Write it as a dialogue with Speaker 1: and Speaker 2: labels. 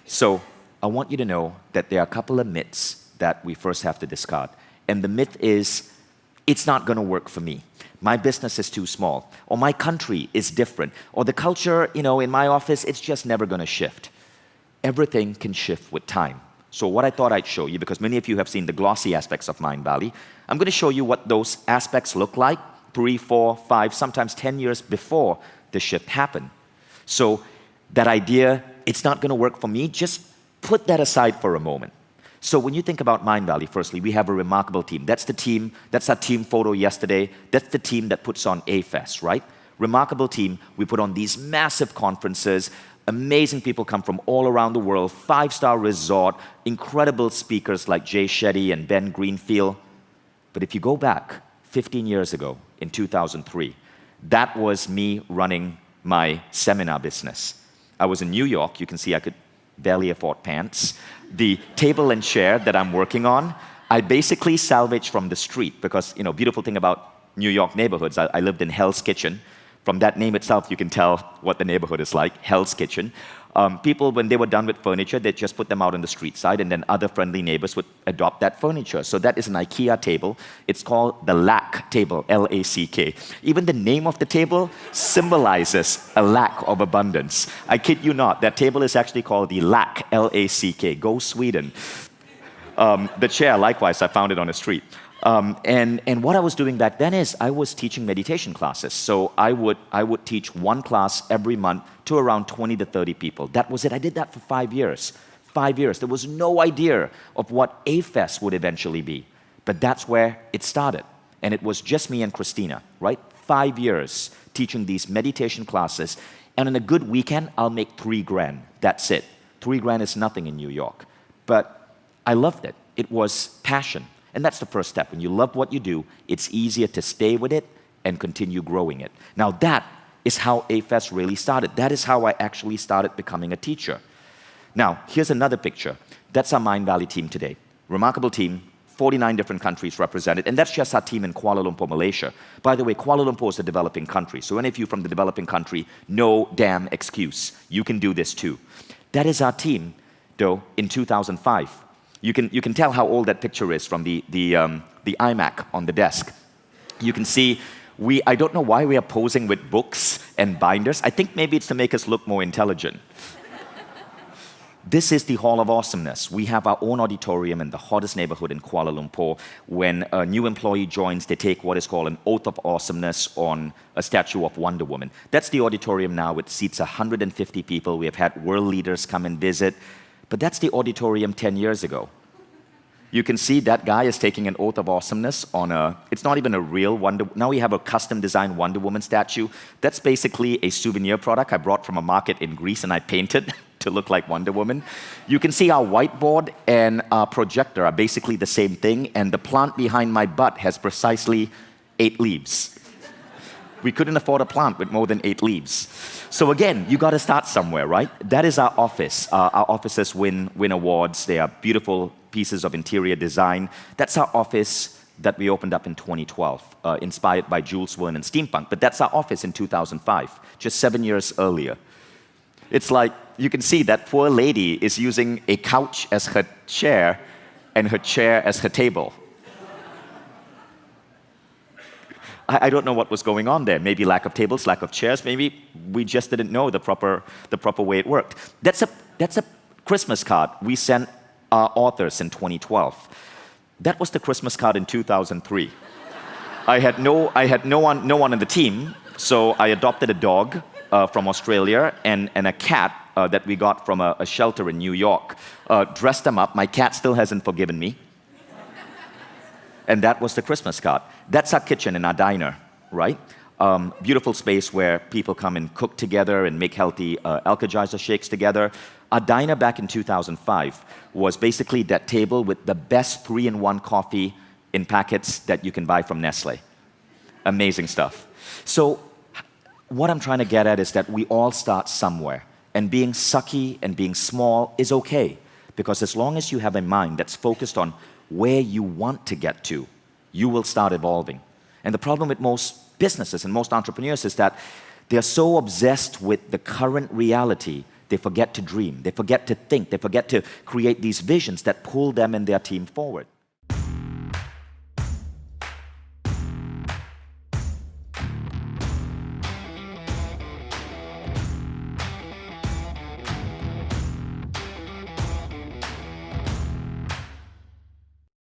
Speaker 1: So I want you to know that there are a couple of myths that we first have to discard. And the myth is, it's not going to work for me. My business is too small, or my country is different, or the culture, in my office, it's just never going to shift. Everything can shift with time. So what I thought I'd show you, because many of you have seen the glossy aspects of Mindvalley, I'm going to show you what those aspects look like 3, 4, 5, sometimes 10 years before the shift happened. So that idea, it's not going to work for me, just put that aside for a moment. So when you think about Mindvalley, firstly, we have a remarkable team. That's the team, that's our team photo yesterday. That's the team that puts on A-Fest, right? Remarkable team. We put on these massive conferences. Amazing people come from all around the world. 5-star resort, incredible speakers like Jay Shetty and Ben Greenfield. But if you go back 15 years ago, in 2003, that was me running my seminar business. I was in New York. You can see I could barely afford pants. The table and chair that I'm working on, I basically salvaged from the street because, beautiful thing about New York neighborhoods, I lived in Hell's Kitchen. From that name itself, you can tell what the neighborhood is like, Hell's Kitchen. People, when they were done with furniture, they'd just put them out on the street side, and then other friendly neighbors would adopt that furniture. So that is an IKEA table. It's called the lack table, L-A-C-K. Even the name of the table symbolizes a lack of abundance. I kid you not, that table is actually called the lack, L-A-C-K. Go Sweden. The chair, likewise, I found it on the street. And what I was doing back then is I was teaching meditation classes. So I would teach one class every month to around 20 to 30 people. That was it. I did that for 5 years. 5 years. There was no idea of what A-Fest would eventually be. But that's where it started. And it was just me and Kristina, right? 5 years teaching these meditation classes. And on a good weekend, I'll make $3,000. That's it. $3,000 is nothing in New York. But I loved it. It was passion. And that's the first step. When you love what you do, it's easier to stay with it and continue growing it. Now that is how A-Fest really started. That is how I actually started becoming a teacher. Now, here's another picture. That's our Mindvalley team today. Remarkable team, 49 different countries represented. And that's just our team in Kuala Lumpur, Malaysia. By the way, Kuala Lumpur is a developing country. So any of you from the developing country, no damn excuse. You can do this too. That is our team, though, in 2005. You can tell how old that picture is from the iMac on the desk. You can see, I don't know why we are posing with books and binders. I think maybe it's to make us look more intelligent. This is the Hall of Awesomeness. We have our own auditorium in the hottest neighborhood in Kuala Lumpur. When a new employee joins, they take what is called an oath of awesomeness on a statue of Wonder Woman. That's the auditorium now. It seats 150 people. We have had world leaders come and visit. But that's the auditorium 10 years ago. You can see that guy is taking an oath of awesomeness on it's not even a real now we have a custom designed Wonder Woman statue. That's basically a souvenir product I brought from a market in Greece and I painted to look like Wonder Woman. You can see our whiteboard and our projector are basically the same thing, and the plant behind my butt has precisely 8 leaves. We couldn't afford a plant with more than 8 leaves. So again, you got to start somewhere, right? That is our office. Our offices win awards. They are beautiful pieces of interior design. That's our office that we opened up in 2012, inspired by Jules Verne and steampunk. But that's our office in 2005, just 7 years earlier. It's like, you can see that poor lady is using a couch as her chair and her chair as her table. I don't know what was going on there. Maybe lack of tables, lack of chairs. Maybe we just didn't know the proper way it worked. That's a Christmas card we sent our authors in 2012. That was the Christmas card in 2003. I had no one on the team, so I adopted a dog from Australia and a cat that we got from a shelter in New York. Dressed them up. My cat still hasn't forgiven me. And that was the Christmas card. That's our kitchen and our diner, right? Beautiful space where people come and cook together and make healthy Alka-Geyser shakes together. Our diner back in 2005 was basically that table with the best 3-in-1 coffee in packets that you can buy from Nestle. Amazing stuff. So what I'm trying to get at is that we all start somewhere. And being sucky and being small is okay. Because as long as you have a mind that's focused on where you want to get to, you will start evolving. And the problem with most businesses and most entrepreneurs is that they're so obsessed with the current reality they forget to dream, they forget to think, they forget to create these visions that pull them and their team forward.